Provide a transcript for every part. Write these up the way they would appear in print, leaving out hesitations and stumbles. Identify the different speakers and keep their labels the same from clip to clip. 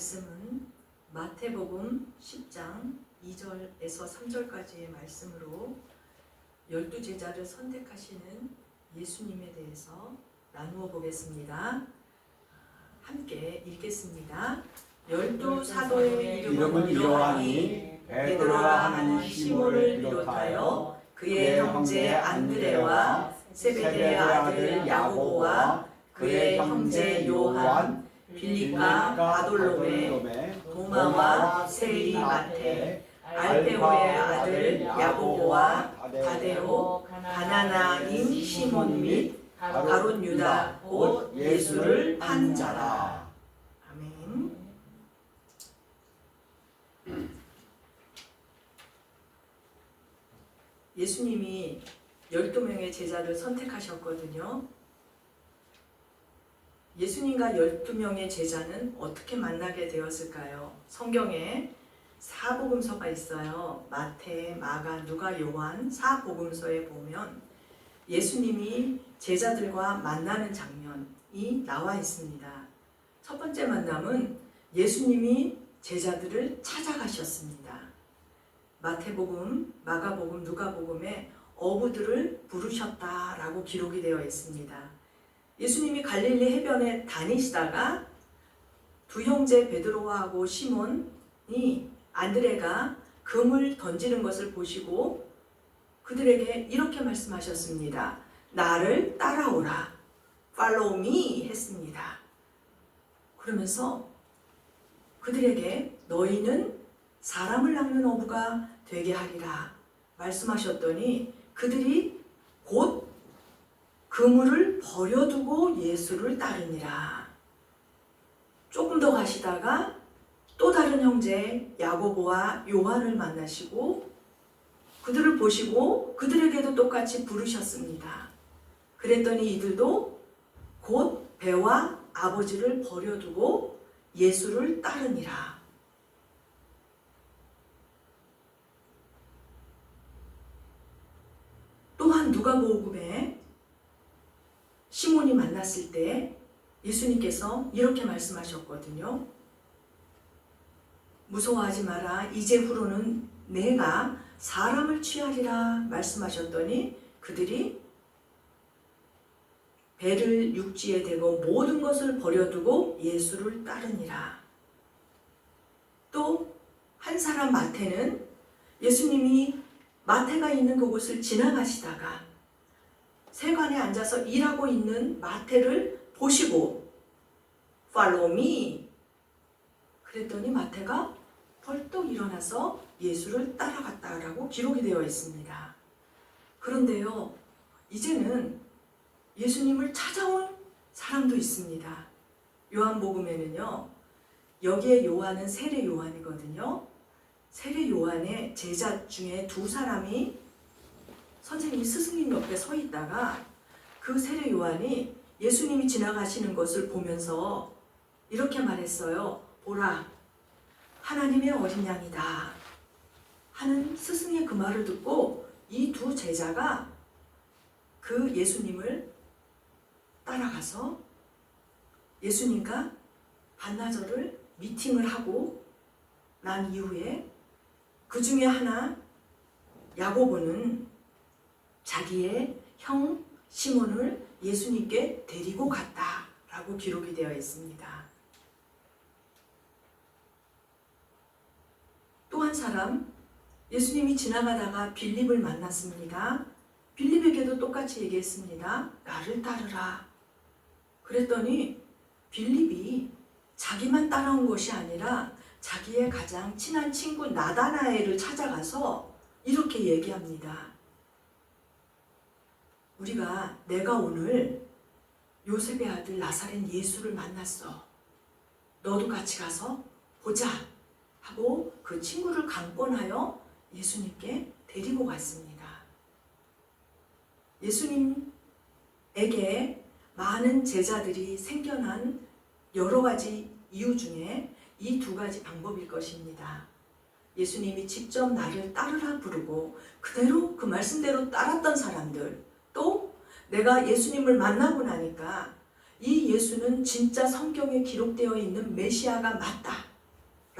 Speaker 1: 말씀은 마태복음 10장 2절에서 3절까지의 말씀으로 12제자를 선택하시는 예수님에 대해서 나누어 보겠습니다. 함께 읽겠습니다. 12사도의 이름은 이러하니 베드로라 하는 시몬을 비롯하여 그의 형제 안드레와 세베대의 아들 야고보와 그의 형제 요한, 빌립과 바돌로메, 도마와 세리 마테, 알페오의 아들 야고보와 다데오, 가나나인 시몬 및 가롯 유다 곧 예수를 판 자라. 아멘. 예수님이 12명의 제자를 선택하셨거든요. 예수님과 12명의 제자는 어떻게 만나게 되었을까요? 성경에 사복음서가 있어요. 마태, 마가, 누가, 요한 사복음서에 보면 예수님이 제자들과 만나는 장면이 나와 있습니다. 첫 번째 만남은 예수님이 제자들을 찾아가셨습니다. 마태복음, 마가복음, 누가복음에 어부들을 부르셨다라고 기록이 되어 있습니다. 예수님이 갈릴리 해변에 다니시다가 두 형제 베드로하고 시몬이 안드레가 금을 던지는 것을 보시고 그들에게 이렇게 말씀하셨습니다. 나를 따라오라. Follow me 했습니다. 그러면서 그들에게 너희는 사람을 낚는 어부가 되게 하리라 말씀하셨더니 그들이 곧 그물을 버려두고 예수를 따르니라. 조금 더 가시다가 또 다른 형제 야고보와 요한을 만나시고 그들을 보시고 그들에게도 똑같이 부르셨습니다. 그랬더니 이들도 곧 배와 아버지를 버려두고 예수를 따르니라. 또한 누가복음에 시몬이 만났을 때 예수님께서 이렇게 말씀하셨거든요. 무서워하지 마라. 이제 후로는 내가 사람을 취하리라 말씀하셨더니 그들이 배를 육지에 대고 모든 것을 버려두고 예수를 따르니라. 또 한 사람 마태는 예수님이 마태가 있는 그곳을 지나가시다가 세관에 앉아서 일하고 있는 마태를 보시고 Follow me 그랬더니 마태가 벌떡 일어나서 예수를 따라갔다라고 기록이 되어 있습니다. 그런데요, 이제는 예수님을 찾아온 사람도 있습니다. 요한복음에는요, 여기에 요한은 세례 요한이거든요. 세례 요한의 제자 중에 두 사람이 선생님, 스승님 옆에 서 있다가 그 세례 요한이 예수님이 지나가시는 것을 보면서 이렇게 말했어요. 보라, 하나님의 어린 양이다 하는 스승의 그 말을 듣고 이 두 제자가 그 예수님을 따라가서 예수님과 반나절을 미팅을 하고 난 이후에 그 중에 하나 야고보는 자기의 형 시몬을 예수님께 데리고 갔다라고 기록이 되어 있습니다. 또 한 사람, 예수님이 지나가다가 빌립을 만났습니다. 빌립에게도 똑같이 얘기했습니다. 나를 따르라. 그랬더니 빌립이 자기만 따라온 것이 아니라 자기의 가장 친한 친구 나다나엘을 찾아가서 이렇게 얘기합니다. 내가 오늘 요셉의 아들 나사렛 예수를 만났어. 너도 같이 가서 보자 하고 그 친구를 강권하여 예수님께 데리고 갔습니다. 예수님에게 많은 제자들이 생겨난 여러 가지 이유 중에 이 두 가지 방법일 것입니다. 예수님이 직접 나를 따르라 부르고 그대로 그 말씀대로 따랐던 사람들, 또 내가 예수님을 만나고 나니까 이 예수는 진짜 성경에 기록되어 있는 메시아가 맞다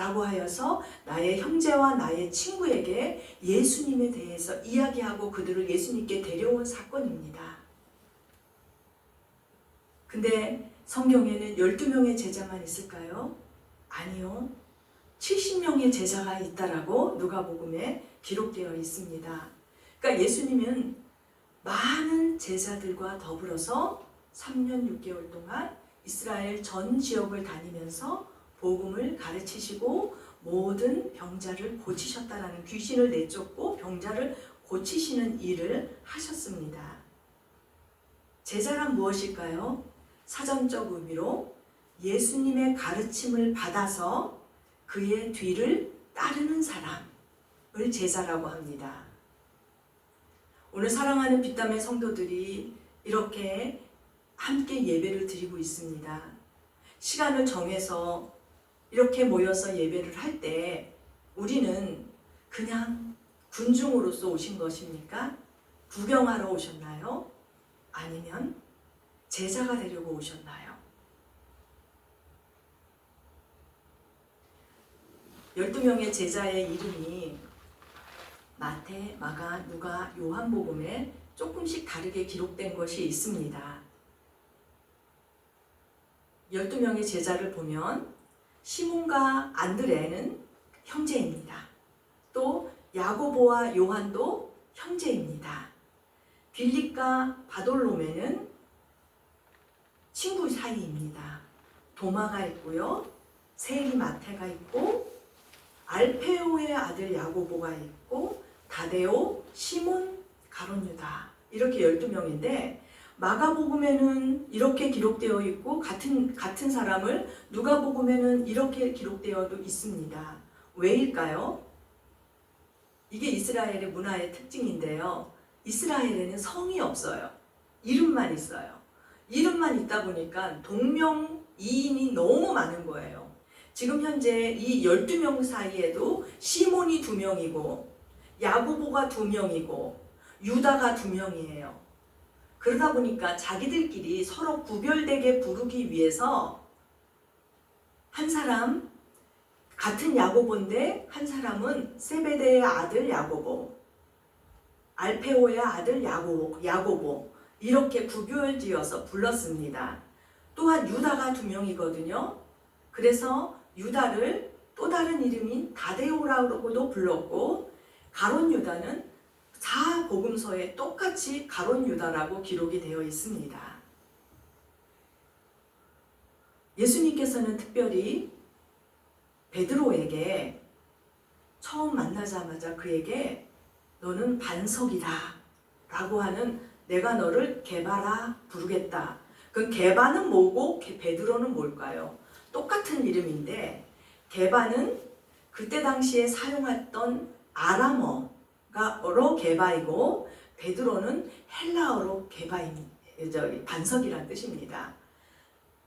Speaker 1: 라고 하여서 나의 형제와 나의 친구에게 예수님에 대해서 이야기하고 그들을 예수님께 데려온 사건입니다. 근데 성경에는 12명의 제자만 있을까요? 아니요. 70명의 제자가 있다라고 누가복음에 기록되어 있습니다. 그러니까 예수님은 많은 제자들과 더불어서 3년 6개월 동안 이스라엘 전 지역을 다니면서 복음을 가르치시고 모든 병자를 고치셨다라는, 귀신을 내쫓고 병자를 고치시는 일을 하셨습니다. 제자란 무엇일까요? 사전적 의미로 예수님의 가르침을 받아서 그의 뒤를 따르는 사람을 제자라고 합니다. 오늘 사랑하는 빛담의 성도들이 이렇게 함께 예배를 드리고 있습니다. 시간을 정해서 이렇게 모여서 예배를 할 때 우리는 그냥 군중으로서 오신 것입니까? 구경하러 오셨나요? 아니면 제자가 되려고 오셨나요? 12명의 제자의 이름이 마태, 마가, 누가, 요한복음에 조금씩 다르게 기록된 것이 있습니다. 12명의 제자를 보면 시몬과 안드레는 형제입니다. 또 야고보와 요한도 형제입니다. 빌립과 바돌로메는 친구 사이입니다. 도마가 있고요. 세리 마태가 있고 알페오의 아들 야고보가 있고 다데오, 시몬, 가룟 유다, 이렇게 12명인데 마가복음에는 이렇게 기록되어 있고 같은 사람을 누가복음에는 이렇게 기록되어도 있습니다. 왜일까요? 이게 이스라엘의 문화의 특징인데요. 이스라엘에는 성이 없어요. 이름만 있어요. 이름만 있다 보니까 동명이인이 너무 많은 거예요. 지금 현재 이 12명 사이에도 시몬이 2명이고 야고보가 2명이고 유다가 2명이에요. 그러다 보니까 자기들끼리 서로 구별되게 부르기 위해서 한 사람 같은 야고보인데 한 사람은 세베대의 아들 야고보, 알페오의 아들 야고보 이렇게 구별지어서 불렀습니다. 또한 유다가 2명이거든요. 그래서 유다를 또 다른 이름인 다데오라고도 불렀고 가룟 유다는 사복음서에 똑같이 가룟 유다라고 기록이 되어 있습니다. 예수님께서는 특별히 베드로에게 처음 만나자마자 그에게 너는 반석이다 라고 하는, 내가 너를 게바라 부르겠다. 그 게바는 뭐고 베드로는 뭘까요? 똑같은 이름인데 게바는 그때 당시에 사용했던 아람어로 게바이고 베드로는 헬라어로 반석이란 뜻입니다.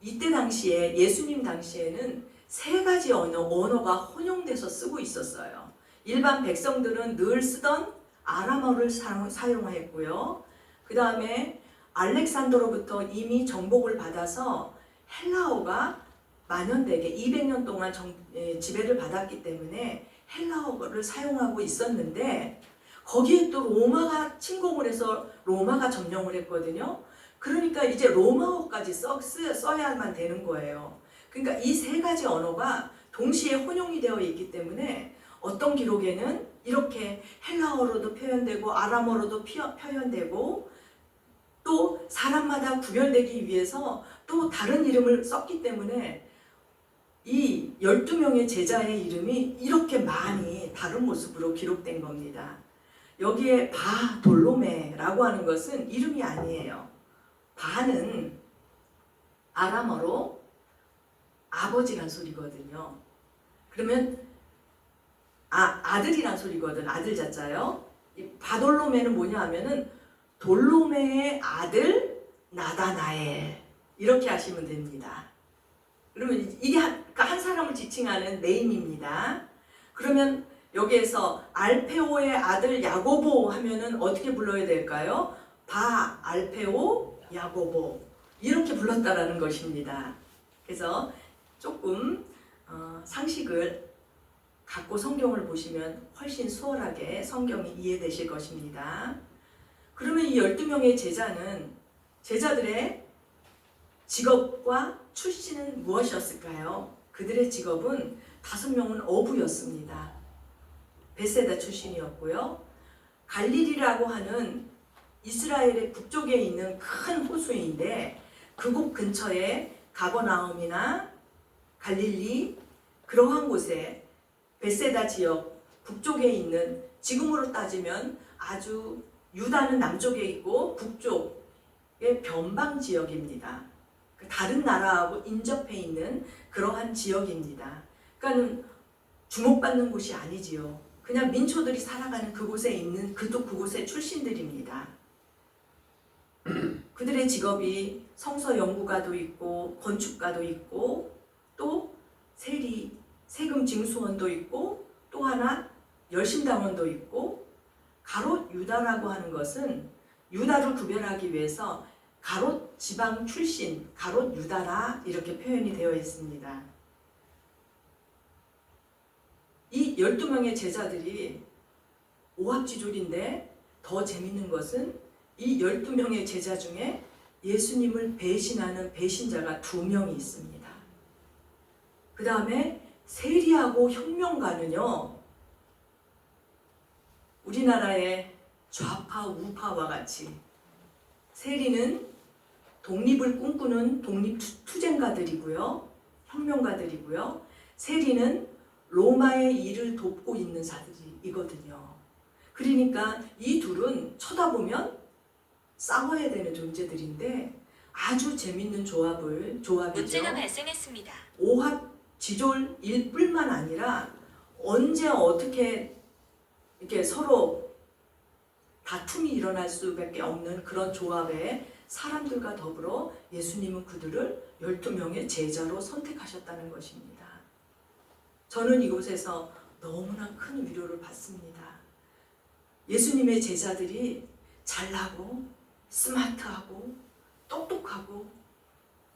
Speaker 1: 이때 당시에 예수님 당시에는 3가지 언어가 혼용돼서 쓰고 있었어요. 일반 백성들은 늘 쓰던 아람어를 사용했고요. 그 다음에 알렉산더로부터 이미 정복을 받아서 헬라어가 만연되게 200년 동안 지배를 받았기 때문에 헬라어를 사용하고 있었는데 거기에 또 로마가 침공을 해서 로마가 점령을 했거든요. 그러니까 이제 로마어까지 써야만 되는 거예요. 그러니까 이 3가지 언어가 동시에 혼용이 되어 있기 때문에 어떤 기록에는 이렇게 헬라어로도 표현되고 아람어로도 표현되고 또 사람마다 구별되기 위해서 또 다른 이름을 썼기 때문에 이 12명의 제자의 이름이 이렇게 많이 다른 모습으로 기록된 겁니다. 여기에 바돌로메라고 하는 것은 이름이 아니에요. 바는 아람어로 아버지란 소리거든요. 그러면 아들이란 소리거든. 아들 자자요. 이 바돌로메는 뭐냐 하면은 돌로메의 아들 나다나엘, 이렇게 하시면 됩니다. 그러면 이게 한 사람을 지칭하는 네임입니다. 그러면 여기에서 알페오의 아들 야고보 하면은 어떻게 불러야 될까요? 알페오 야고보, 이렇게 불렀다라는 것입니다. 그래서 조금 상식을 갖고 성경을 보시면 훨씬 수월하게 성경이 이해되실 것입니다. 그러면 이 12명의 제자들의 직업과 출신은 무엇이었을까요? 그들의 직업은 5명은 어부였습니다. 베세다 출신이었고요. 갈릴리라고 하는 이스라엘의 북쪽에 있는 큰 호수인데 그곳 근처에 가버나움이나 갈릴리 그러한 곳에 베세다 지역 북쪽에 있는, 지금으로 따지면 아주 유다는 남쪽에 있고 북쪽의 변방 지역입니다. 다른 나라하고 인접해 있는 그러한 지역입니다. 그러니까 주목받는 곳이 아니지요. 그냥 민초들이 살아가는 그곳에 있는 그곳의 출신들입니다. 그들의 직업이 성서 연구가도 있고 건축가도 있고 또 세금 징수원도 있고 또 하나 열심당원도 있고, 가롯 유다라고 하는 것은 유다를 구별하기 위해서 가롯 지방 출신, 가롯 유다라 이렇게 표현이 되어 있습니다. 이 12명의 제자들이 오합지졸인데 더 재밌는 것은 이 12명의 제자 중에 예수님을 배신하는 배신자가 2명이 있습니다. 그 다음에 세리하고 혁명가는요, 우리나라의 좌파 우파와 같이 세리는 독립을 꿈꾸는 독립투쟁가들이고요, 혁명가들이고요, 세리는 로마의 일을 돕고 있는 자들이거든요. 그러니까 이 둘은 쳐다보면 싸워야 되는 존재들인데 아주 재밌는 조합이죠.
Speaker 2: 문제가 발생했습니다.
Speaker 1: 오합지졸일 뿐만 아니라 언제 어떻게 이렇게 서로 다툼이 일어날 수밖에 없는 그런 조합의 사람들과 더불어 예수님은 그들을 12명의 제자로 선택하셨다는 것입니다. 저는 이곳에서 너무나 큰 위로를 받습니다. 예수님의 제자들이 잘나고 스마트하고 똑똑하고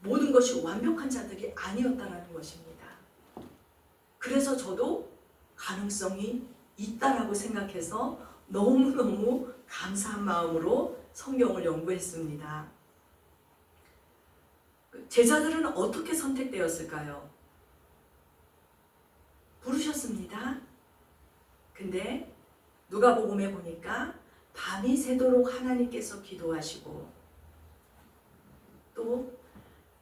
Speaker 1: 모든 것이 완벽한 자들이 아니었다는 것입니다. 그래서 저도 가능성이 있다라고 생각해서 너무너무 감사한 마음으로 성경을 연구했습니다. 제자들은 어떻게 선택되었을까요? 부르셨습니다. 근데 누가복음에 보니까 밤이 새도록 하나님께서 기도하시고 또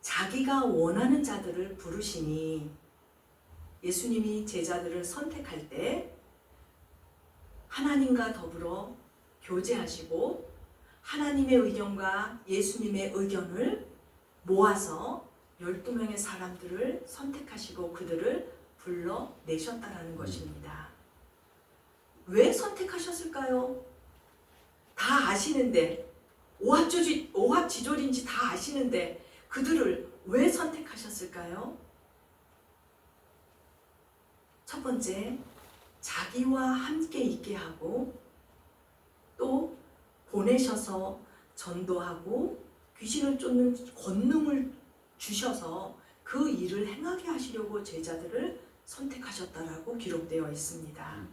Speaker 1: 자기가 원하는 자들을 부르시니 예수님이 제자들을 선택할 때 하나님과 더불어 교제하시고 하나님의 의견과 예수님의 의견을 모아서 12명의 사람들을 선택하시고 그들을 불러내셨다라는 것입니다. 왜 선택하셨을까요? 다 아시는데, 오합지졸인지 다 아시는데 그들을 왜 선택하셨을까요? 첫 번째, 자기와 함께 있게 하고 또 보내셔서 전도하고 귀신을 쫓는 권능을 주셔서 그 일을 행하게 하시려고 제자들을 선택하셨다라고 기록되어 있습니다.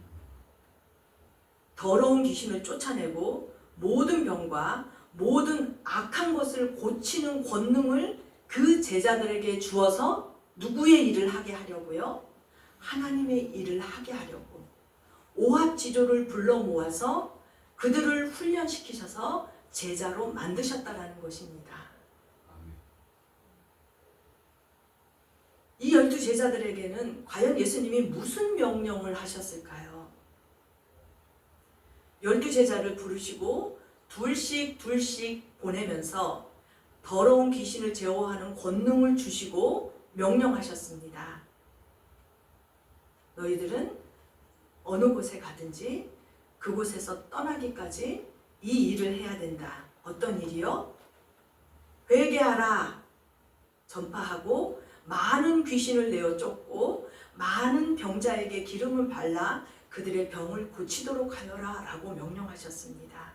Speaker 1: 더러운 귀신을 쫓아내고 모든 병과 모든 악한 것을 고치는 권능을 그 제자들에게 주어서 누구의 일을 하게 하려고요? 하나님의 일을 하게 하려고 오합지졸을 불러 모아서 그들을 훈련시키셔서 제자로 만드셨다라는 것입니다. 이 12제자들에게는 과연 예수님이 무슨 명령을 하셨을까요? 12제자를 부르시고 둘씩 보내면서 더러운 귀신을 제어하는 권능을 주시고 명령하셨습니다. 너희들은 어느 곳에 가든지 그곳에서 떠나기까지 이 일을 해야 된다. 어떤 일이요? 회개하라. 전파하고 많은 귀신을 내어 쫓고 많은 병자에게 기름을 발라 그들의 병을 고치도록 하여라 라고 명령하셨습니다.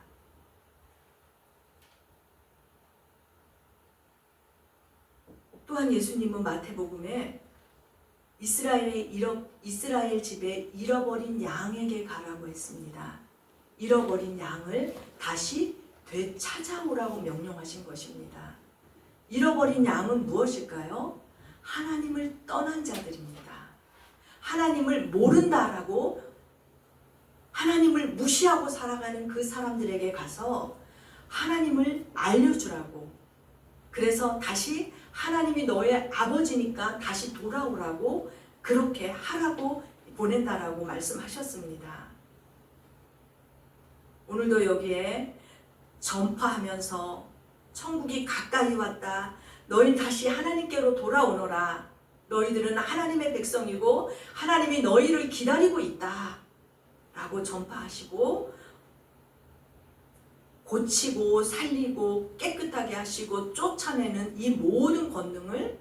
Speaker 1: 또한 예수님은 마태복음에 이스라엘 집에 잃어버린 양에게 가라고 했습니다. 잃어버린 양을 다시 되찾아오라고 명령하신 것입니다. 잃어버린 양은 무엇일까요? 하나님을 떠난 자들입니다. 하나님을 모른다라고 하나님을 무시하고 살아가는 그 사람들에게 가서 하나님을 알려주라고, 그래서 다시 하나님이 너의 아버지니까 다시 돌아오라고 그렇게 하라고 보낸다라고 말씀하셨습니다. 오늘도 여기에 전파하면서 천국이 가까이 왔다, 너희 다시 하나님께로 돌아오너라, 너희들은 하나님의 백성이고 하나님이 너희를 기다리고 있다 라고 전파하시고 고치고 살리고 깨끗하게 하시고 쫓아내는 이 모든 권능을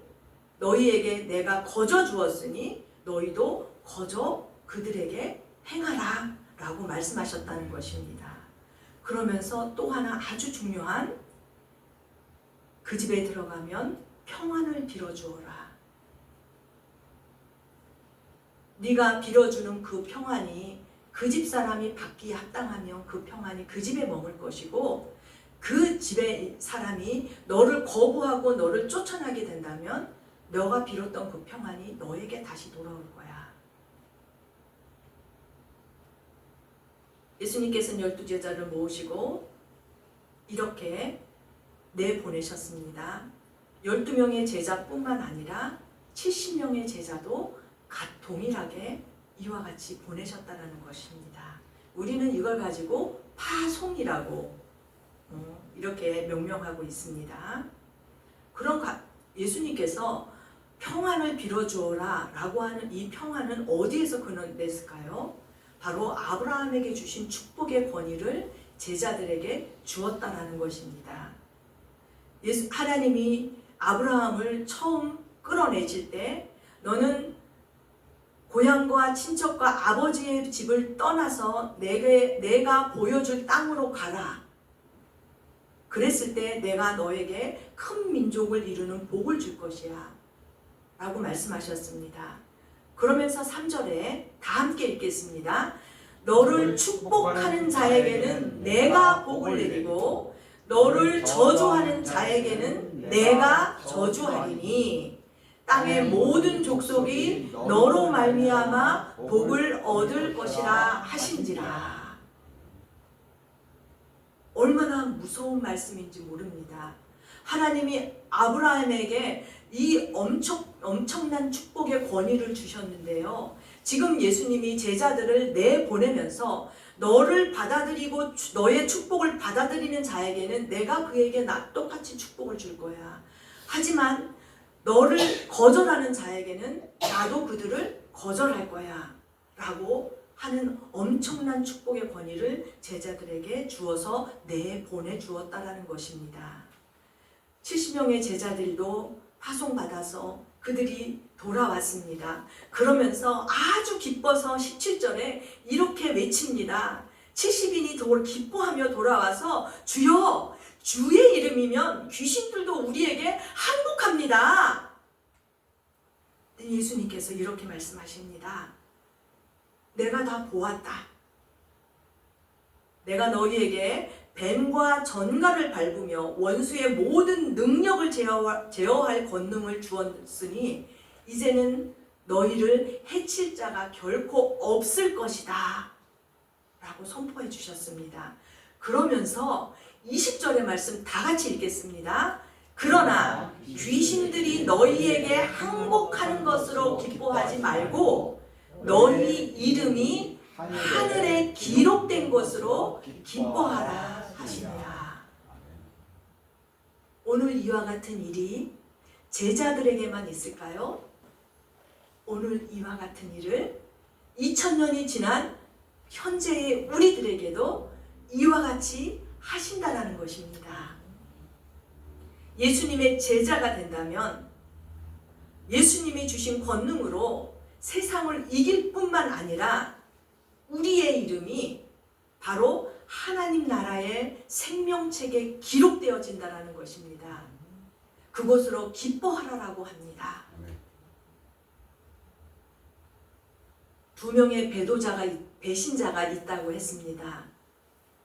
Speaker 1: 너희에게 내가 거저 주었으니 너희도 거저 그들에게 행하라 라고 말씀하셨다는 것입니다. 그러면서 또 하나 아주 중요한, 그 집에 들어가면 평안을 빌어주어라. 네가 빌어주는 그 평안이 그 집 사람이 받기에 합당하면 그 평안이 그 집에 머물 것이고, 그 집의 사람이 너를 거부하고 너를 쫓아나게 된다면 너가 빌었던 그 평안이 너에게 다시 돌아올 거야. 예수님께서는 12제자를 모으시고 이렇게 내보내셨습니다. 12명의 제자뿐만 아니라 70명의 제자도 동일하게 이와 같이 보내셨다는 것입니다. 우리는 이걸 가지고 파송이라고 이렇게 명명하고 있습니다. 그런 예수님께서 평안을 빌어주어라 라고 하는 이 평안은 어디에서 근원됐을까요? 바로 아브라함에게 주신 축복의 권위를 제자들에게 주었다라는 것입니다. 하나님이 아브라함을 처음 끌어내실 때 너는 고향과 친척과 아버지의 집을 떠나서 내가 보여줄 땅으로 가라. 그랬을 때 내가 너에게 큰 민족을 이루는 복을 줄 것이야 라고 말씀하셨습니다. 그러면서 3절에 다 함께 읽겠습니다. 너를 축복하는 자에게는 내가 복을 내리고 너를 저주하는 자에게는 내가 저주하리니 땅의 모든 족속이 너로 말미암아 복을 얻을 것이라 하신지라. 얼마나 무서운 말씀인지 모릅니다. 하나님이 아브라함에게 이 엄청난 축복의 권위를 주셨는데요. 지금 예수님이 제자들을 내보내면서 너를 받아들이고 너의 축복을 받아들이는 자에게는 내가 그에게 똑같이 축복을 줄 거야. 하지만 너를 거절하는 자에게는 나도 그들을 거절할 거야 라고 하는 엄청난 축복의 권위를 제자들에게 주어서 내보내 주었다라는 것입니다. 70명의 제자들도 파송받아서 그들이 돌아왔습니다. 그러면서 아주 기뻐서 17절에 이렇게 외칩니다. 70인이 기뻐하며 돌아와서 주여, 주의 이름이면 귀신들도 우리에게 항복합니다. 예수님께서 이렇게 말씀하십니다. 내가 다 보았다. 내가 너희에게 뱀과 전갈을 밟으며 원수의 모든 능력을 제어할 권능을 주었으니 이제는 너희를 해칠 자가 결코 없을 것이다 라고 선포해 주셨습니다. 그러면서 20절의 말씀 다 같이 읽겠습니다. 그러나 귀신들이 너희에게 항복하는 것으로 기뻐하지 말고 너희 이름이 하늘에 기록된 것으로 기뻐하라 하시니라. 오늘 이와 같은 일이 제자들에게만 있을까요? 오늘 이와 같은 일을 2000년이 지난 현재의 우리들에게도 이와 같이 하신다라는 것입니다. 예수님의 제자가 된다면 예수님이 주신 권능으로 세상을 이길 뿐만 아니라 우리의 이름이 바로 하나님 나라의 생명책에 기록되어진다라는 것입니다. 그것으로 기뻐하라라고 합니다. 두 명의 배신자가 있다고 했습니다.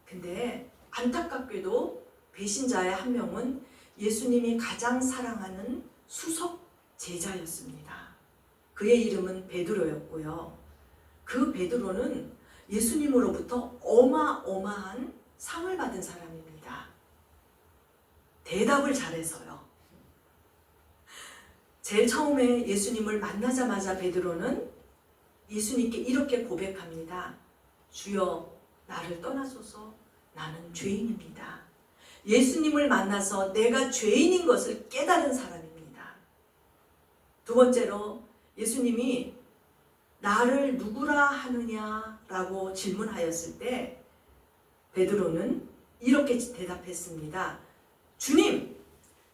Speaker 1: 근데 안타깝게도 배신자의 한 명은 예수님이 가장 사랑하는 수석 제자였습니다. 그의 이름은 베드로였고요. 그 베드로는 예수님으로부터 어마어마한 상을 받은 사람입니다. 대답을 잘해서요. 제일 처음에 예수님을 만나자마자 베드로는 예수님께 이렇게 고백합니다. 주여, 나를 떠나소서. 나는 죄인입니다. 예수님을 만나서 내가 죄인인 것을 깨달은 사람입니다. 두 번째로 예수님이 나를 누구라 하느냐라고 질문하였을 때 베드로는 이렇게 대답했습니다. 주님,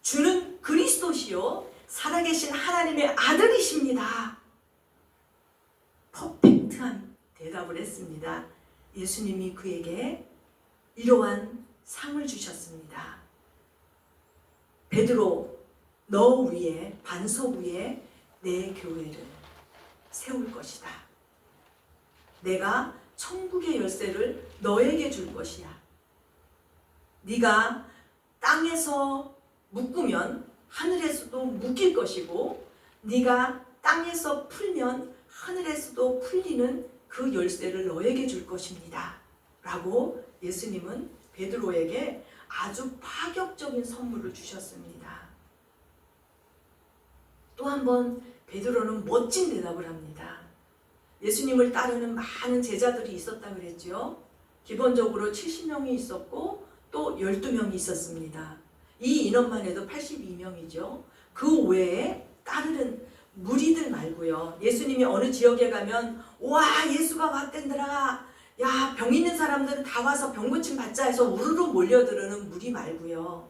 Speaker 1: 주는 그리스도시요 살아계신 하나님의 아들이십니다. 퍼펙트한 대답을 했습니다. 예수님이 그에게 이러한 상을 주셨습니다. 베드로, 너 위에, 반석 위에 내 교회를 세울 것이다. 내가 천국의 열쇠를 너에게 줄 것이야. 네가 땅에서 묶으면 하늘에서도 묶일 것이고 네가 땅에서 풀면 하늘에서도 풀리는 그 열쇠를 너에게 줄 것입니다. 라고 예수님은 베드로에게 아주 파격적인 선물을 주셨습니다. 또 한 번 베드로는 멋진 대답을 합니다. 예수님을 따르는 많은 제자들이 있었다고 그랬죠. 기본적으로 70명이 있었고 또 12명이 있었습니다. 이 인원만 해도 82명이죠. 그 외에 따르는 무리들 말고요. 예수님이 어느 지역에 가면 와 예수가 왔댄더라. 야 병 있는 사람들은 다 와서 병 고침 받자 해서 우르르 몰려들는 무리 말고요.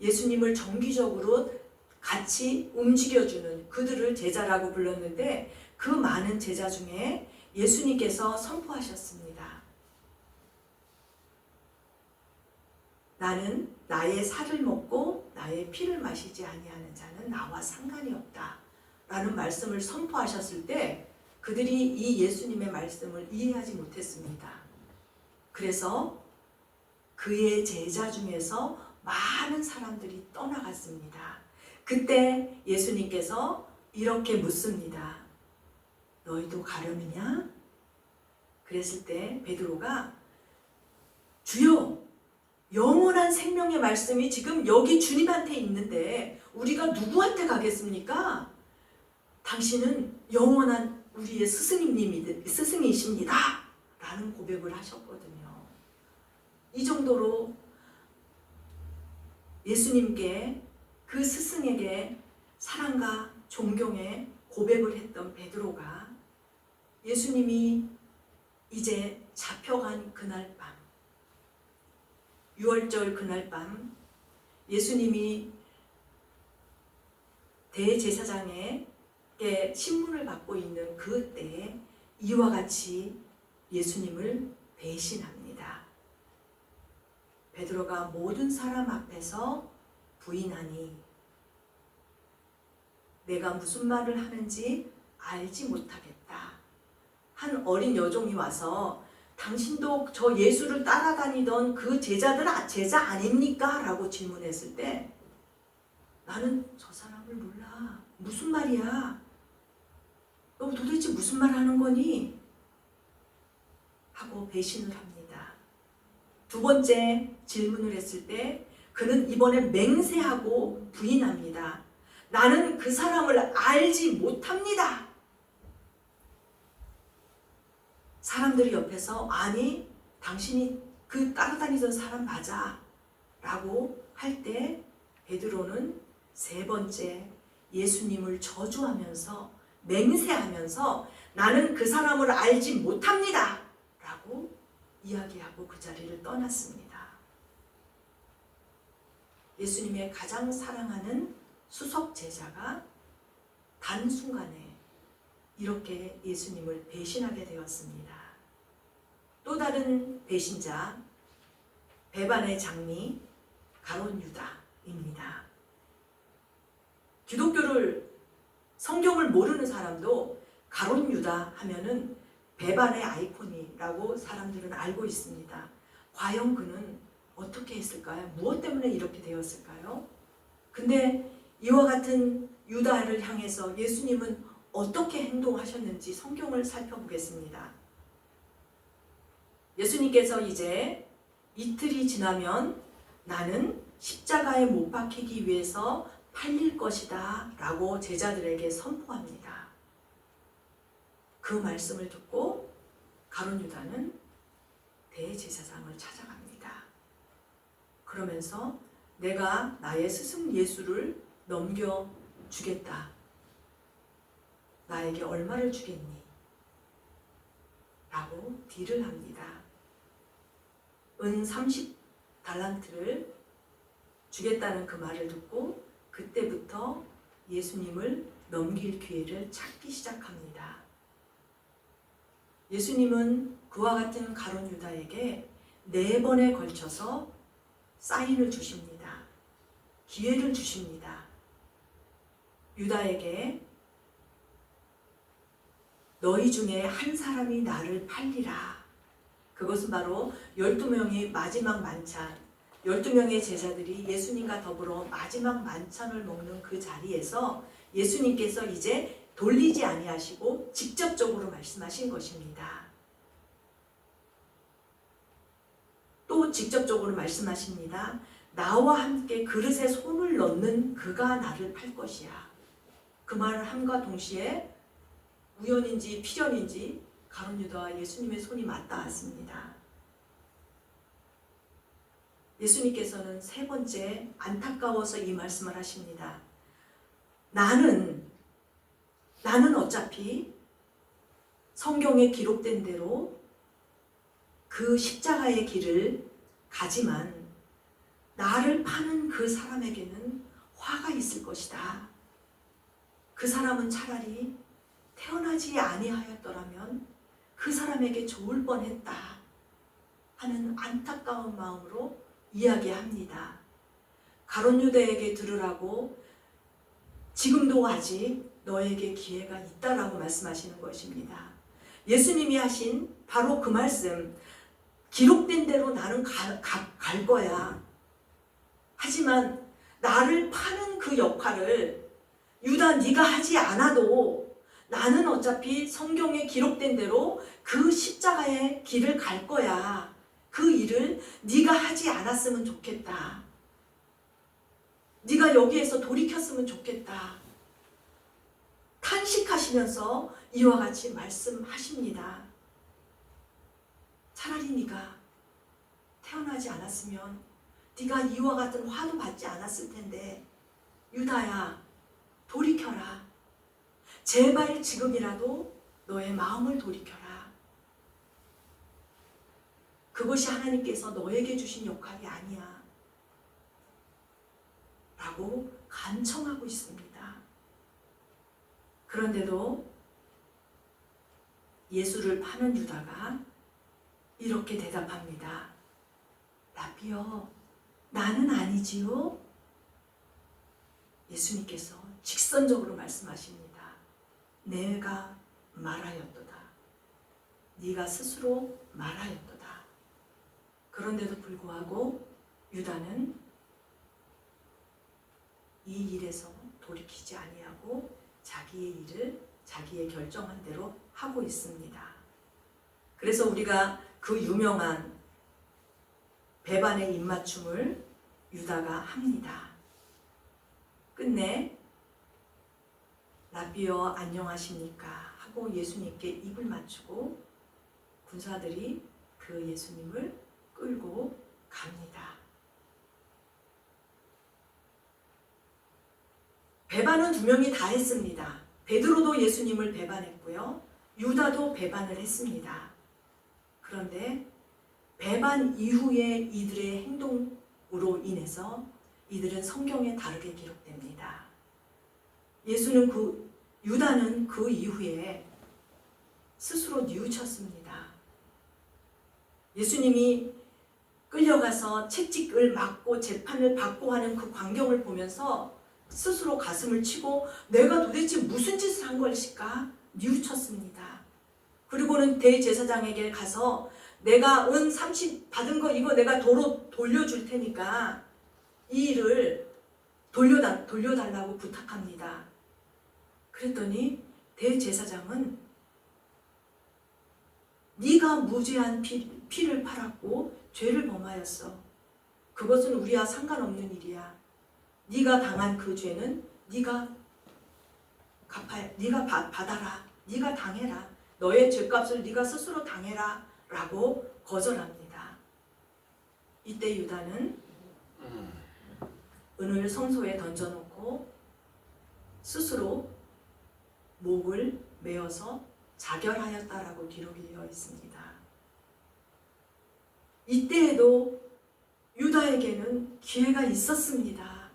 Speaker 1: 예수님을 정기적으로 같이 움직여주는 그들을 제자라고 불렀는데 그 많은 제자 중에 예수님께서 선포하셨습니다. 나는 나의 살을 먹고 나의 피를 마시지 아니하는 자는 나와 상관이 없다. 라는 말씀을 선포하셨을 때 그들이 이 예수님의 말씀을 이해하지 못했습니다. 그래서 그의 제자 중에서 많은 사람들이 떠나갔습니다. 그때 예수님께서 이렇게 묻습니다. 너희도 가려느냐? 그랬을 때 베드로가 주여, 영원한 생명의 말씀이 지금 여기 주님한테 있는데 우리가 누구한테 가겠습니까? 당신은 영원한 우리의 스승이십니다. 라는 고백을 하셨거든요. 이 정도로 예수님께 그 스승에게 사랑과 존경의 고백을 했던 베드로가 예수님이 이제 잡혀간 그날 밤, 6월절 그날 밤 예수님이 대제사장에게 신문을 받고 있는 그때에 이와 같이 예수님을 배신합니다. 베드로가 모든 사람 앞에서 부인하니 내가 무슨 말을 하는지 알지 못하겠다. 한 어린 여종이 와서 당신도 저 예수를 따라다니던 그 제자 아닙니까? 라고 질문했을 때 나는 저 사람을 몰라. 무슨 말이야? 너 도대체 무슨 말 하는 거니? 하고 배신을 합니다. 두 번째 질문을 했을 때 그는 이번에 맹세하고 부인합니다. 나는 그 사람을 알지 못합니다. 사람들이 옆에서 아니 당신이 그 따라다니던 사람 맞아 라고 할 때 베드로는 세 번째 예수님을 저주하면서 맹세하면서 나는 그 사람을 알지 못합니다 라고 이야기하고 그 자리를 떠났습니다. 예수님의 가장 사랑하는 수석 제자가 단순간에 이렇게 예수님을 배신하게 되었습니다. 또 다른 배신자, 배반의 장미 가룟 유다입니다. 기독교를 성경을 모르는 사람도 가룟 유다 하면은 배반의 아이콘이라고 사람들은 알고 있습니다. 과연 그는 어떻게 했을까요? 무엇 때문에 이렇게 되었을까요? 근데 이와 같은 유다를 향해서 예수님은 어떻게 행동하셨는지 성경을 살펴보겠습니다. 예수님께서 이제 이틀이 지나면 나는 십자가에 못 박히기 위해서 팔릴 것이다 라고 제자들에게 선포합니다. 그 말씀을 듣고 가룟 유다는 대제사장을 찾아갑니다. 그러면서 내가 나의 스승 예수를 넘겨주겠다. 나에게 얼마를 주겠니? 라고 딜을 합니다. 은 30달란트를 주겠다는 그 말을 듣고 그때부터 예수님을 넘길 기회를 찾기 시작합니다. 예수님은 그와 같은 가룟 유다에게 4번에 걸쳐서 사인을 주십니다. 기회를 주십니다. 유다에게 너희 중에 한 사람이 나를 팔리라. 그것은 바로 12명의 마지막 만찬, 12명의 제자들이 예수님과 더불어 마지막 만찬을 먹는 그 자리에서 예수님께서 이제 돌리지 아니하시고 직접적으로 말씀하신 것입니다. 또 직접적으로 말씀하십니다. 나와 함께 그릇에 손을 넣는 그가 나를 팔 것이야. 그 말을 함과 동시에 우연인지 필연인지 가룟 유다와 예수님의 손이 맞닿았습니다. 예수님께서는 3번째 안타까워서 이 말씀을 하십니다. 나는 어차피 성경에 기록된 대로 그 십자가의 길을 가지만 나를 파는 그 사람에게는 화가 있을 것이다. 그 사람은 차라리 태어나지 아니하였더라면 그 사람에게 좋을 뻔했다 하는 안타까운 마음으로 이야기합니다. 가룟 유다에게 들으라고 지금도 아직 너에게 기회가 있다라고 말씀하시는 것입니다. 예수님이 하신 바로 그 말씀, 기록된 대로 나는 갈 거야. 하지만 나를 파는 그 역할을 유다 네가 하지 않아도 나는 어차피 성경에 기록된 대로 그 십자가의 길을 갈 거야. 그 일을 네가 하지 않았으면 좋겠다. 네가 여기에서 돌이켰으면 좋겠다. 탄식하시면서 이와 같이 말씀하십니다. 차라리 네가 태어나지 않았으면 네가 이와 같은 화도 받지 않았을 텐데 유다야 돌이켜라. 제발 지금이라도 너의 마음을 돌이켜라. 그것이 하나님께서 너에게 주신 역할이 아니야. 라고 간청하고 있습니다. 그런데도 예수를 파는 유다가 이렇게 대답합니다. 라비여, 나는 아니지요? 예수님께서 직선적으로 말씀하십니다. 내가 말하였도다. 네가 스스로 말하였도다. 그런데도 불구하고 유다는 이 일에서 돌이키지 아니하고 자기의 일을 자기의 결정한 대로 하고 있습니다. 그래서 우리가 그 유명한 배반의 입맞춤을 유다가 합니다. 끝내 라비어 안녕하십니까 하고 예수님께 입을 맞추고 군사들이 그 예수님을 끌고 갑니다. 배반은 2명이 다 했습니다. 베드로도 예수님을 배반했고요. 유다도 배반을 했습니다. 그런데 배반 이후의 이들의 행동으로 인해서 이들은 성경에 다르게 기록됩니다. 유다는 그 이후에 스스로 뉘우쳤습니다. 예수님이 끌려가서 채찍을 맞고 재판을 받고 하는 그 광경을 보면서 스스로 가슴을 치고 내가 도대체 무슨 짓을 한 것일까 뉘우쳤습니다. 그리고는 대제사장에게 가서 내가 은 30 받은 거 이거 내가 도로 돌려줄 테니까 이 일을 돌려달라고 부탁합니다. 그랬더니 대제사장은 네가 무죄한 피를 팔았고 죄를 범하였어. 그것은 우리와 상관없는 일이야. 네가 당한 그 죄는 네가 받아라. 네가 당해라. 너의 죄값을 네가 스스로 당해라. 라고 거절합니다. 이때 유다는 은을 성소에 던져놓고 스스로 목을 메어서 자결하였다라고 기록이 되어 있습니다. 이때에도 유다에게는 기회가 있었습니다.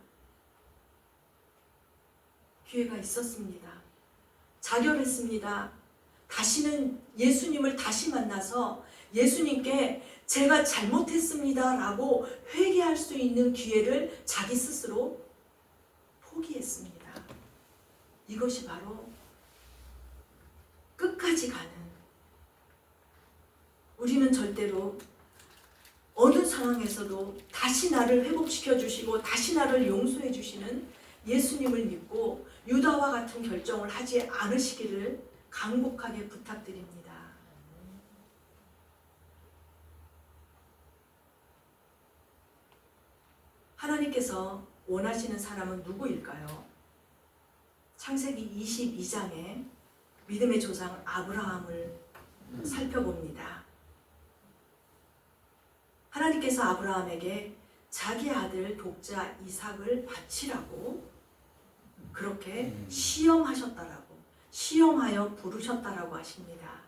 Speaker 1: 기회가 있었습니다. 자결했습니다. 다시는 예수님을 다시 만나서 예수님께 제가 잘못했습니다 라고 회개할 수 있는 기회를 자기 스스로 포기했습니다. 이것이 바로 끝까지 가는, 우리는 절대로 어느 상황에서도 다시 나를 회복시켜 주시고 다시 나를 용서해 주시는 예수님을 믿고 유다와 같은 결정을 하지 않으시기를 간곡하게 부탁드립니다. 하나님께서 원하시는 사람은 누구일까요? 창세기 22장에 믿음의 조상 아브라함을 살펴봅니다. 하나님께서 아브라함에게 자기 아들 독자 이삭을 바치라고 그렇게 시험하여 부르셨다라고 하십니다.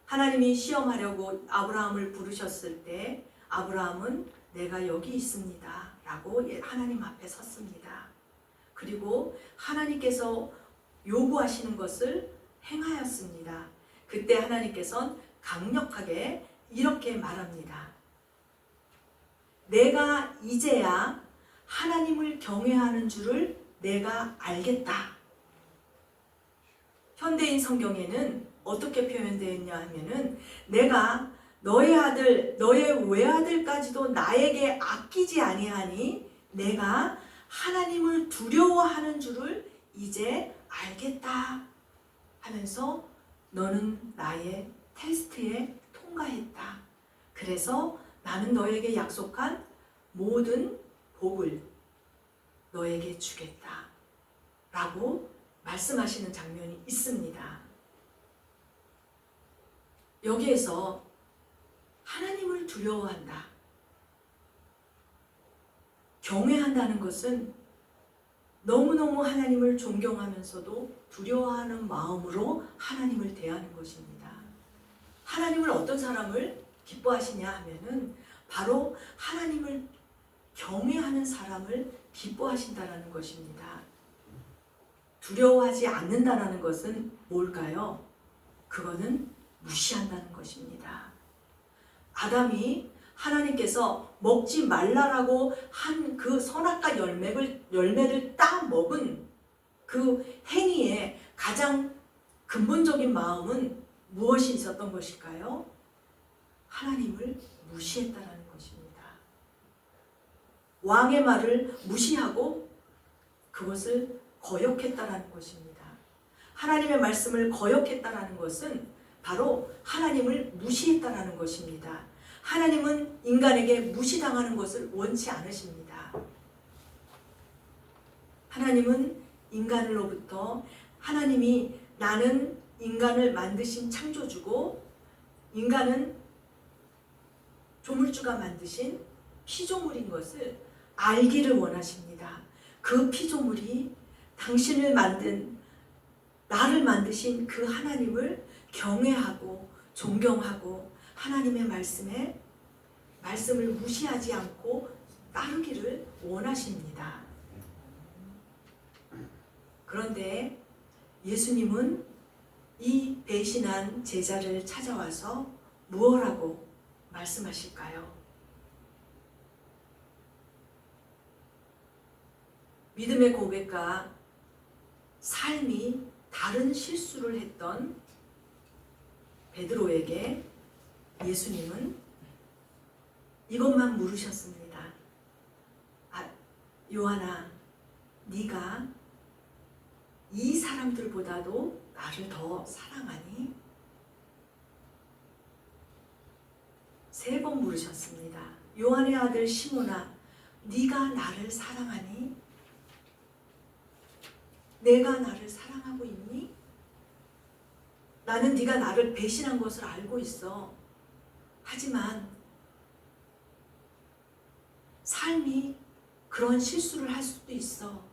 Speaker 1: 하나님이 시험하려고 아브라함을 부르셨을 때 아브라함은 내가 여기 있습니다 라고 하나님 앞에 섰습니다. 그리고 하나님께서 요구하시는 것을 행하였습니다. 그때 하나님께서는 강력하게 이렇게 말합니다. 내가 이제야 하나님을 경외하는 줄을 내가 알겠다. 현대인 성경에는 어떻게 표현되어 있냐 하면은 내가 너의 아들, 너의 외아들까지도 나에게 아끼지 아니하니 내가 하나님을 두려워하는 줄을 이제 알겠다 하면서 너는 나의 테스트에 통과했다. 그래서 나는 너에게 약속한 모든 복을 너에게 주겠다 라고 말씀하시는 장면이 있습니다. 여기에서 하나님을 두려워한다, 경외한다는 것은 너무너무 하나님을 존경하면서도 두려워하는 마음으로 하나님을 대하는 것입니다. 하나님을 어떤 사람을 기뻐하시냐 하면은 바로 하나님을 경외하는 사람을 기뻐하신다라는 것입니다. 두려워하지 않는다라는 것은 뭘까요? 그거는 무시한다는 것입니다. 아담이 하나님께서 먹지 말라라고 한 그 선악과 열매를 따 먹은 그 행위의 가장 근본적인 마음은 무엇이 있었던 것일까요? 하나님을 무시했다라는 것입니다. 왕의 말을 무시하고 그것을 거역했다라는 것입니다. 하나님의 말씀을 거역했다라는 것은 바로 하나님을 무시했다라는 것입니다. 하나님은 인간에게 무시당하는 것을 원치 않으십니다. 하나님은 인간으로부터 하나님이 나는 인간을 만드신 창조주고 인간은 조물주가 만드신 피조물인 것을 알기를 원하십니다. 그 피조물이 당신을 만든 나를 만드신 그 하나님을 경외하고 존경하고 하나님의 말씀을 무시하지 않고 따르기를 원하십니다. 그런데 예수님은 이 배신한 제자를 찾아와서 무엇라고 말씀하실까요? 믿음의 고백과 삶이 다른 실수를 했던 베드로에게 예수님은 이것만 물으셨습니다. 요한아, 네가 이 사람들보다도 나를 더 사랑하니? 3번 물으셨습니다. 요한의 아들 시몬아, 네가 나를 사랑하니? 내가 나를 사랑하고 있니? 나는 네가 나를 배신한 것을 알고 있어. 하지만 삶이 그런 실수를 할 수도 있어.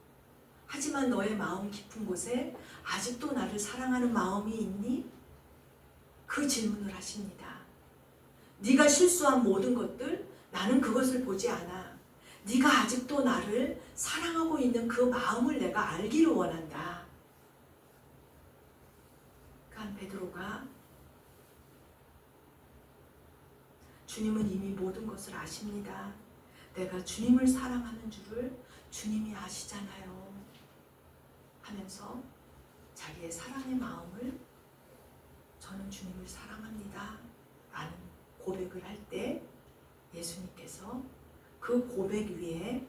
Speaker 1: 하지만 너의 마음 깊은 곳에 아직도 나를 사랑하는 마음이 있니? 그 질문을 하십니다. 네가 실수한 모든 것들, 나는 그것을 보지 않아. 네가 아직도 나를 사랑하고 있는 그 마음을 내가 알기를 원한다. 그러니까 베드로가 주님은 이미 모든 것을 아십니다. 내가 주님을 사랑하는 줄을 주님이 아시잖아요. 하면서 자기의 사랑의 마음을 저는 주님을 사랑합니다. 라는 고백을 할 때 예수님께서 그 고백 위에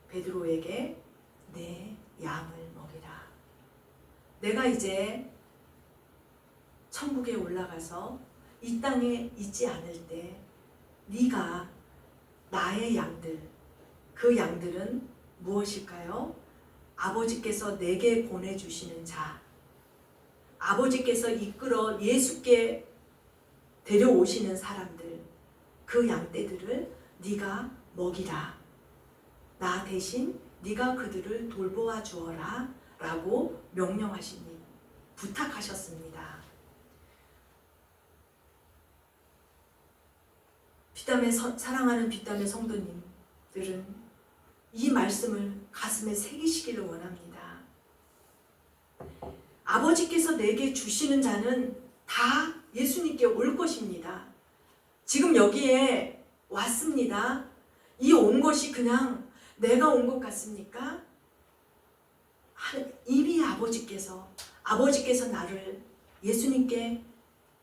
Speaker 1: 베드로에게 내 양을 먹이라. 내가 이제 천국에 올라가서 이 땅에 있지 않을 때 네가 나의 양들, 그 양들은 무엇일까요? 아버지께서 내게 보내주시는 자, 아버지께서 이끌어 예수께 데려오시는 사람들, 그 양떼들을 네가 먹이라. 나 대신 네가 그들을 돌보아 주어라 라고 명령하시니 부탁하셨습니다. 사랑하는 빗담의 성도님들은 이 말씀을 가슴에 새기시기를 원합니다. 아버지께서 내게 주시는 자는 다 예수님께 올 것입니다. 지금 여기에 왔습니다. 이 온 것이 그냥 내가 온 것 같습니까? 이미 아버지께서 나를 예수님께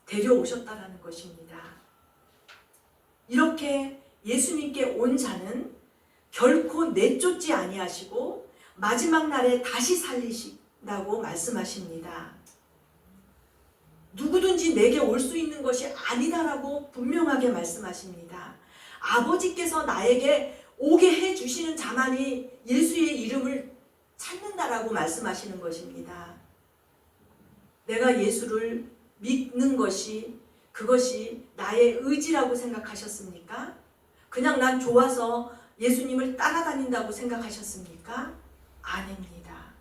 Speaker 1: 데려오셨다라는 것입니다. 이렇게 예수님께 온 자는 결코 내쫓지 아니하시고 마지막 날에 다시 살리신다고 말씀하십니다. 누구든지 내게 올 수 있는 것이 아니다라고 분명하게 말씀하십니다. 아버지께서 나에게 오게 해주시는 자만이 예수의 이름을 찾는다라고 말씀하시는 것입니다. 내가 예수를 믿는 것이 그것이 나의 의지라고 생각하셨습니까? 그냥 난 좋아서 예수님을 따라다닌다고 생각하셨습니까? 아닙니다.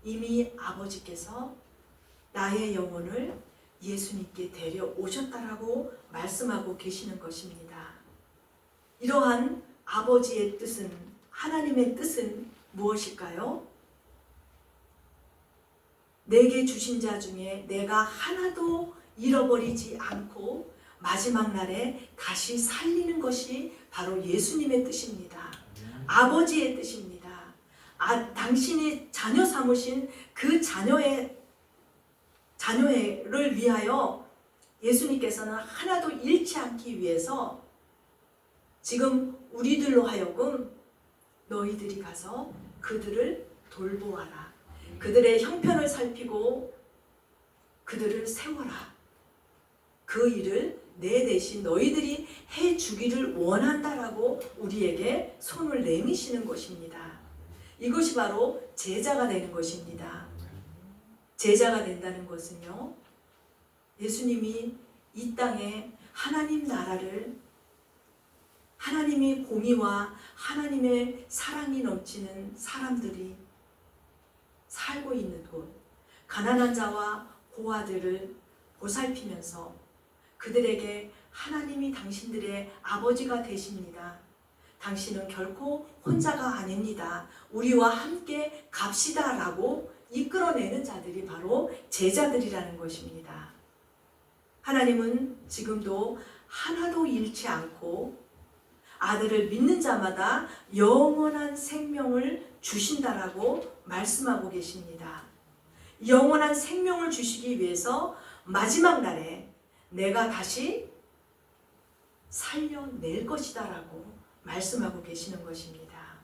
Speaker 1: 이미 아버지께서 나의 영혼을 예수님께 데려오셨다라고 말씀하고 계시는 것입니다. 이러한 아버지의 뜻은, 하나님의 뜻은 무엇일까요? 내게 주신 자 중에 내가 하나도 잃어버리지 않고 마지막 날에 다시 살리는 것이 바로 예수님의 뜻입니다. 아버지의 뜻입니다. 당신이 자녀 삼으신 그 자녀를 위하여 예수님께서는 하나도 잃지 않기 위해서 지금 우리들로 하여금 너희들이 가서 그들을 돌보아라. 그들의 형편을 살피고 그들을 세워라. 그 일을 내 대신 너희들이 해주기를 원한다라고 우리에게 손을 내미시는 것입니다. 이것이 바로 제자가 되는 것입니다. 제자가 된다는 것은요, 예수님이 이 땅에 하나님 나라를, 하나님의 공의와 하나님의 사랑이 넘치는 사람들이 살고 있는 곳, 가난한 자와 고아들을 보살피면서 그들에게 하나님이 당신들의 아버지가 되십니다. 당신은 결코 혼자가 아닙니다. 우리와 함께 갑시다 라고 이끌어내는 자들이 바로 제자들이라는 것입니다. 하나님은 지금도 하나도 잃지 않고 아들을 믿는 자마다 영원한 생명을 주신다라고 말씀하고 계십니다. 영원한 생명을 주시기 위해서 마지막 날에 내가 다시 살려낼 것이다 라고 말씀하고 계시는 것입니다.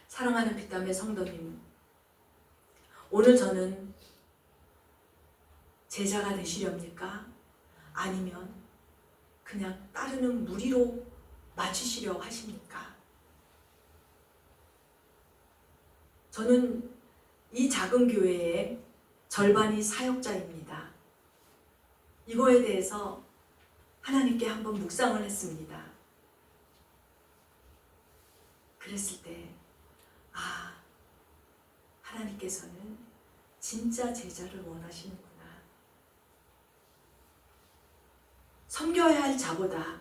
Speaker 1: 사랑하는 빛담의 성도님, 오늘 저는 제자가 되시렵니까? 아니면 그냥 따르는 무리로 맞추시려 하십니까? 저는 이 작은 교회의 절반이 사역자입니다. 이거에 대해서 하나님께 한번 묵상을 했습니다. 그랬을 때, 하나님께서는 진짜 제자를 원하시는구나. 섬겨야 할 자보다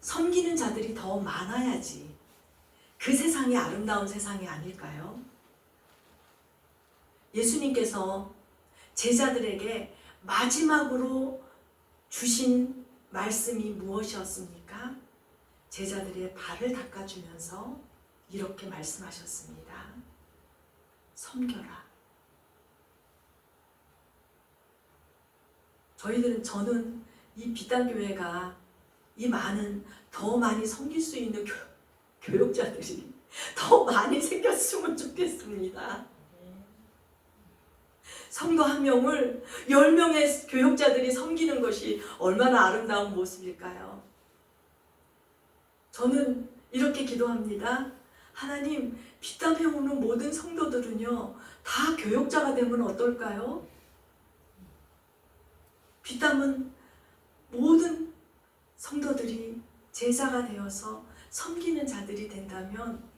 Speaker 1: 섬기는 자들이 더 많아야지 그 세상이 아름다운 세상이 아닐까요? 예수님께서 제자들에게 마지막으로 주신 말씀이 무엇이었습니까? 제자들의 발을 닦아주면서 이렇게 말씀하셨습니다. 섬겨라. 저는 이 빛담교회가 이 더 많이 섬길 수 있는 교육자들이 더 많이 생겼으면 좋겠습니다. 성도 한 명을 10명의 교육자들이 섬기는 것이 얼마나 아름다운 모습일까요? 저는 이렇게 기도합니다. 하나님, 빛담에 오는 모든 성도들은요, 다 교육자가 되면 어떨까요? 빛담은 모든 성도들이 제자가 되어서 섬기는 자들이 된다면,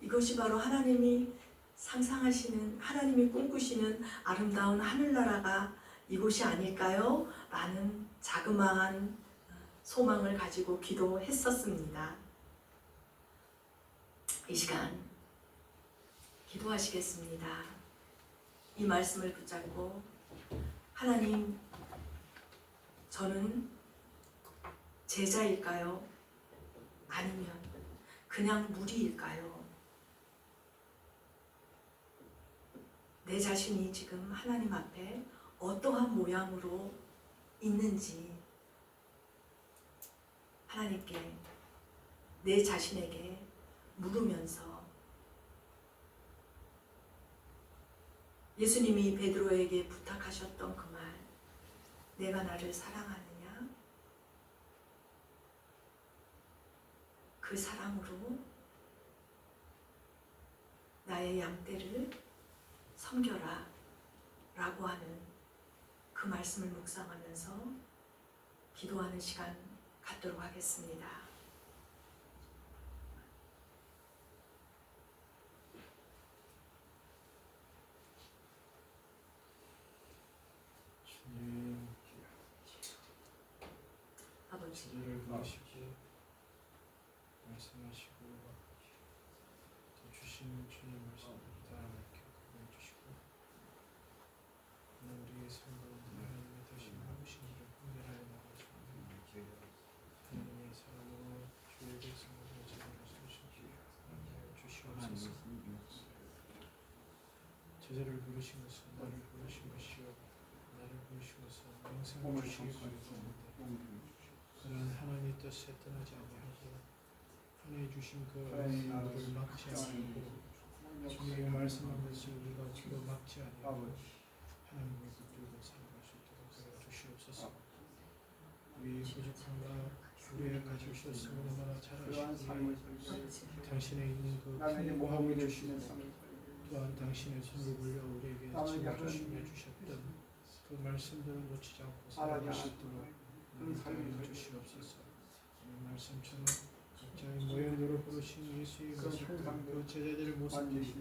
Speaker 1: 이것이 바로 하나님이 상상하시는, 하나님이 꿈꾸시는 아름다운 하늘나라가 이곳이 아닐까요? 라는 자그마한 소망을 가지고 기도했었습니다. 이 시간 기도하시겠습니다. 이 말씀을 붙잡고, 하나님, 저는 제자일까요? 아니면 그냥 무리일까요? 내 자신이 지금 하나님 앞에 어떠한 모양으로 있는지 하나님께 내 자신에게 물으면서, 예수님이 베드로에게 부탁하셨던 그 말, 내가 나를 사랑하느냐? 그 사랑으로 나의 양떼를 섬겨라 라고 하는 그 말씀을 묵상하면서 기도하는 시간 갖도록 하겠습니다. 아버지,
Speaker 2: 제자를 부르시고 말씀하시고 또 주시는 주님 말씀을 다 기억하게 해주시고, 우리의 삶 가운데 하나님의 다시 나오신 일을 분별하여 나가시고, 하나님의 사랑으로 주의 백성들을 제자로 세우시기 하나님 주시옵소서. 제자를 부르신 것은 나를 부르신 것이요 나를 부르신 것은 영생을 주시기 바랍니다. 그런 하나님의 뜻에 떠나지 아니하고 하나님 주신 그 은혜를 막지 아니하고 주님의 말씀한 것을 우리가 뒤로 막지 아니하고 하나님을 붙들고 살아갈 수 있도록 하여 주시옵소서. 우리 부족함과 우리의 가질 수 없음을 얼마나 잘 아시고 당신에 있는 그 큰 모함을 주시고 또한 당신의 손을 불려 우리에게 짊어지시며 주셨던 그 말씀들을 놓치지 않고 살아갈 수 있도록 하여 주시옵소서. 이 말씀처럼 각자의 모양대로 부르신 예수의 모습, 그 제자들의 모습들이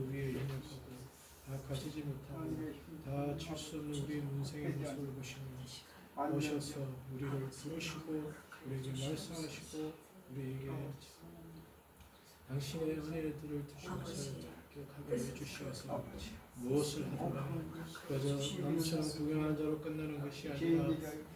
Speaker 2: 우리의 연약하고 다 가지지 못하고 다 칠 수 없는 우리의 인생의 모습을 보시며 오셔서 우리를 부르시고 우리에게 말씀하시고 우리에게 당신의 은혜들을 주시면서 기억하게 해주시어서 무엇을 하든 간에 그저 남처럼 구경하는 자로 끝나는 것이 아니라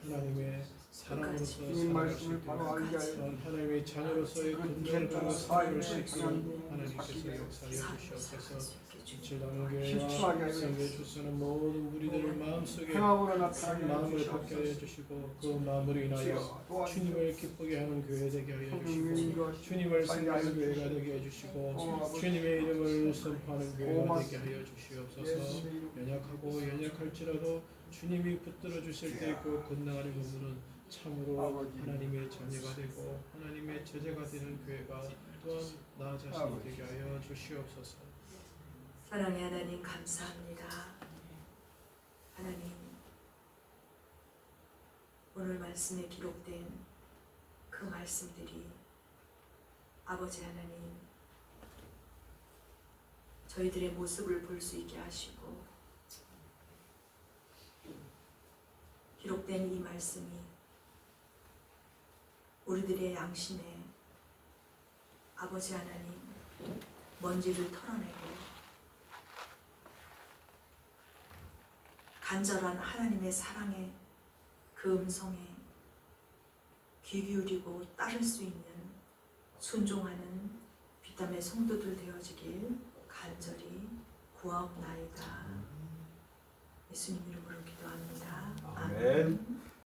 Speaker 2: 하나님의 사람으로서
Speaker 3: 주님
Speaker 2: 살아갈 수
Speaker 3: 말씀을
Speaker 2: 있게
Speaker 3: 바로 알게 하여
Speaker 2: 하나님의 자녀로서의 근본을 가지고 살아갈 수 있도록 하나님께서 역사하여 주시옵소서. 빛을 나는 교회와 성교에 주시는 모든 무리들의 마음속에
Speaker 3: 평화로 나타나게
Speaker 2: 마음을
Speaker 3: 해주시옵소서.
Speaker 2: 갖게 하여 주시고 그 마음으로 인하여 주님을 기쁘게 하는 교회 되게 하여 주시고 주님을 섬기는 교회가 되게 해주시고 주님의 이름을 선포하는 교회가 되게 하여 주시옵소서. 연약하고 연약할지라도 주님이 붙들어 주실 때 그 건너가는 부분은 참으로 하나님의 자녀가 되고 하나님의 제자가 되는 교회가 또한 나 자신이 되게 하여 주시옵소서.
Speaker 1: 사랑의 하나님 감사합니다. 하나님, 오늘 말씀에 기록된 그 말씀들이 아버지 하나님 저희들의 모습을 볼 수 있게 하시고 기록된 이 말씀이 우리들의 양심에 아버지 하나님 먼지를 털어내고 간절한 하나님의 사랑의 그 음성에 귀 기울이고 따를 수 있는 순종하는 빛담의 성도들 되어지길 간절히 구하옵나이다. 예수님 이름으로 기도합니다.
Speaker 3: 아멘.